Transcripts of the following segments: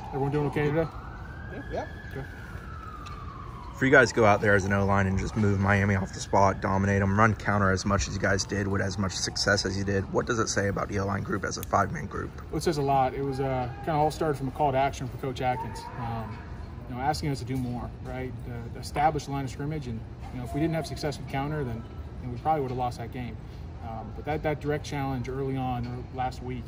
Everyone doing okay today? Yeah. Okay. For you guys to go out there as an O-line and just move Miami off the spot, dominate them, run counter as much as you guys did with as much success as you did, what does it say about the O-line group as a 5-man group? Well, it says a lot. It was kind of all started from a call to action for Coach Atkins. Asking us to do more, right? The established line of scrimmage, and if we didn't have success with counter, then we probably would have lost that game. But that direct challenge early on, or last week,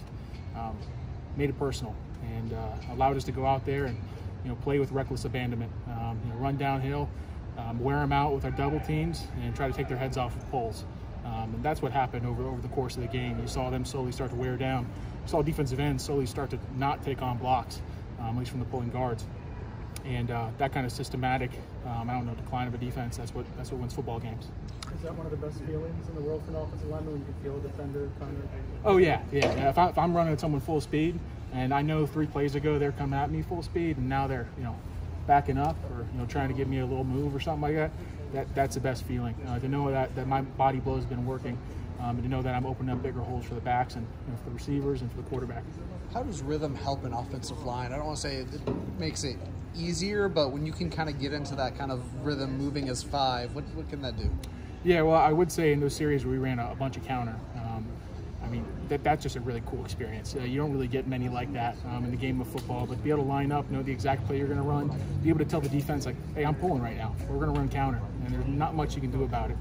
made it personal and allowed us to go out there and play with reckless abandonment. Run downhill, wear them out with our double teams, and try to take their heads off of poles. And that's what happened over the course of the game. You saw them slowly start to wear down. You saw defensive ends slowly start to not take on blocks, at least from the pulling guards. And that kind of systematic, decline of a defense, that's what wins football games. Is that one of the best feelings in the world for an offensive lineman, when you can feel a defender kind of? Oh, yeah. If I'm running at someone full speed, and I know 3 plays ago they're coming at me full speed, and now they're backing up or trying to give me a little move or something like that, that's the best feeling. To know that my body blow has been working, and to know that I'm opening up bigger holes for the backs and for the receivers and for the quarterback. How does rhythm help an offensive line? I don't want to say it makes it easier, but when you can kind of get into that kind of rhythm moving as 5, what can that do? Yeah, well, I would say in those series where we ran a bunch of counter, that's just a really cool experience. You don't really get many like that in the game of football, but to be able to line up, know the exact play you're going to run, be able to tell the defense, like, hey, I'm pulling right now. We're going to run counter, and there's not much you can do about it.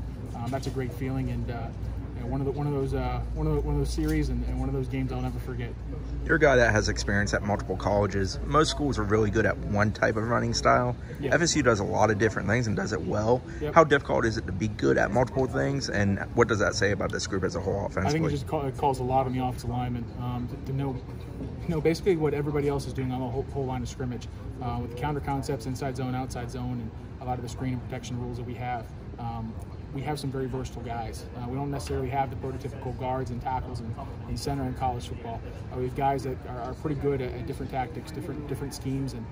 That's a great feeling, and one of those series and one of those games I'll never forget. You're a guy that has experience at multiple colleges. Most schools are really good at one type of running style. Yeah. FSU does a lot of different things and does it well. Yep. How difficult is it to be good at multiple things, and what does that say about this group as a whole offensively? I think it calls a lot on the offensive lineman to know basically what everybody else is doing on the whole line of scrimmage with the counter concepts, inside zone, outside zone, and a lot of the screen and protection rules that we have. We have some very versatile guys. We don't necessarily have the prototypical guards and tackles and center in college football. We have guys that are pretty good at different tactics, different schemes, and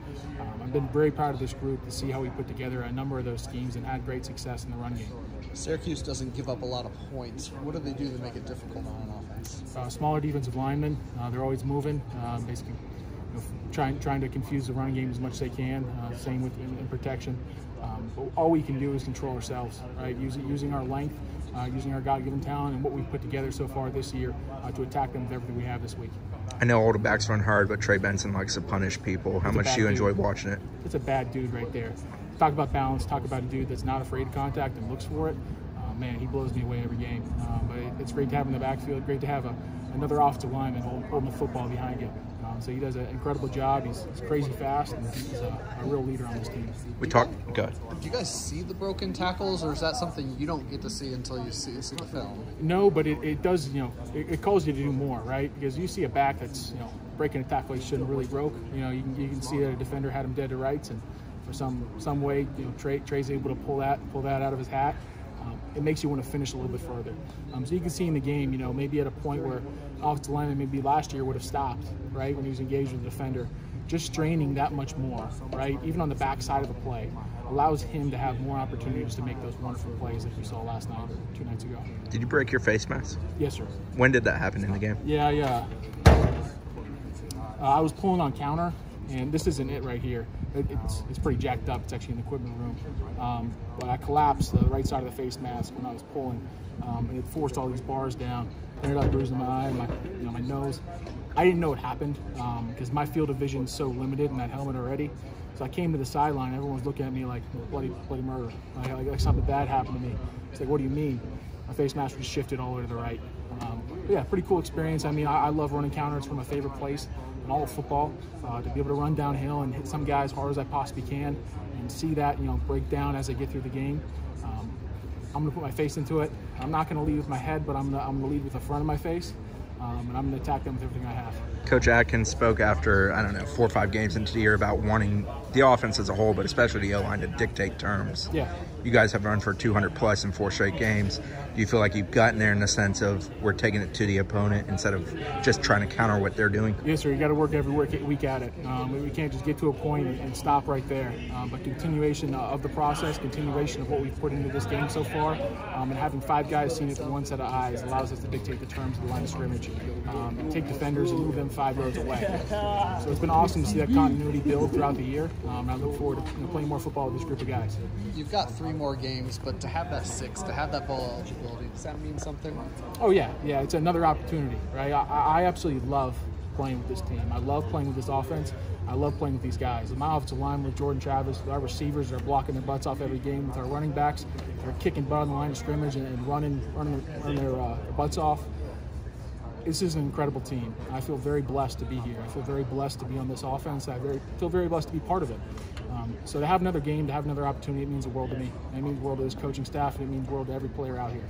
I've been very proud of this group to see how we put together a number of those schemes and had great success in the run game. Syracuse doesn't give up a lot of points. What do they do to make it difficult on an offense? Smaller defensive linemen. They're always moving, basically trying to confuse the running game as much as they can. Same with in protection. But all we can do is control ourselves, right? Using our length, using our God-given talent, and what we've put together so far this year to attack them with everything we have this week. I know all the backs run hard, but Trey Benson likes to punish people. How much do you enjoy watching it? It's a bad dude right there. Talk about balance. Talk about a dude that's not afraid of contact and looks for it. Man, he blows me away every game. But it's great to have him in the backfield. Great to have another offensive lineman holding the football behind you. So he does an incredible job. He's crazy fast, and he's a real leader on this team. Go ahead. Did you guys see the broken tackles, or is that something you don't get to see until you see the film? No, but it does. It calls you to do more, right? Because you see a back that's breaking a tackle he shouldn't really broke. You can see that a defender had him dead to rights, and for some way, Trey's able to pull that out of his hat. It makes you want to finish a little bit further. So you can see in the game, maybe at a point where offensive lineman maybe last year would have stopped, right, when he was engaged with the defender. Just straining that much more, right, even on the back side of the play, allows him to have more opportunities to make those wonderful plays that we saw last night or 2 nights ago. Did you break your face mask? Yes, sir. When did that happen in the game? Yeah. I was pulling on counter, and this isn't it right here. It's pretty jacked up. It's actually in the equipment room. But I collapsed the right side of the face mask when I was pulling, and it forced all these bars down. Ended up bruising my eye and my nose. I didn't know it happened because my field of vision is so limited in that helmet already. So I came to the sideline. Everyone was looking at me like bloody murder. Like something bad happened to me. It's like, what do you mean? My face mask was shifted all the way to the right. Yeah, pretty cool experience. I love running counter. It's one of my favorite plays in all of football. To be able to run downhill and hit some guy as hard as I possibly can and see that break down as I get through the game. I'm going to put my face into it. I'm not going to lead with my head, but I'm going to lead with the front of my face, and I'm going to attack them with everything I have. Coach Atkins spoke after, 4 or 5 games into the year about wanting the offense as a whole, but especially the O-line, to dictate terms. Yeah. You guys have run for 200 plus in 4 straight games. Do you feel like you've gotten there in the sense of we're taking it to the opponent instead of just trying to counter what they're doing? Yes, sir. You got to work every week at it. We can't just get to a point and stop right there. But continuation of the process, continuation of what we've put into this game so far, and having 5 guys seeing it through one set of eyes allows us to dictate the terms of the line of scrimmage, and take defenders and move them 5 yards away. So it's been awesome to see that continuity build throughout the year. I look forward to playing more football with this group of guys. You've got 3 more games, but to have that 6, to have that bowl eligibility, does that mean something? Oh yeah, it's another opportunity, right? I absolutely love playing with this team. I love playing with this offense. I love playing with these guys. My offensive line with Jordan Travis, with our receivers that are blocking their butts off every game, with our running backs that are kicking butt on the line of scrimmage and running their butts off. This is an incredible team. I feel very blessed to be here. I feel very blessed to be on this offense. I feel very blessed to be part of it. So to have another game, to have another opportunity, it means the world to me. It means the world to this coaching staff, and it means the world to every player out here.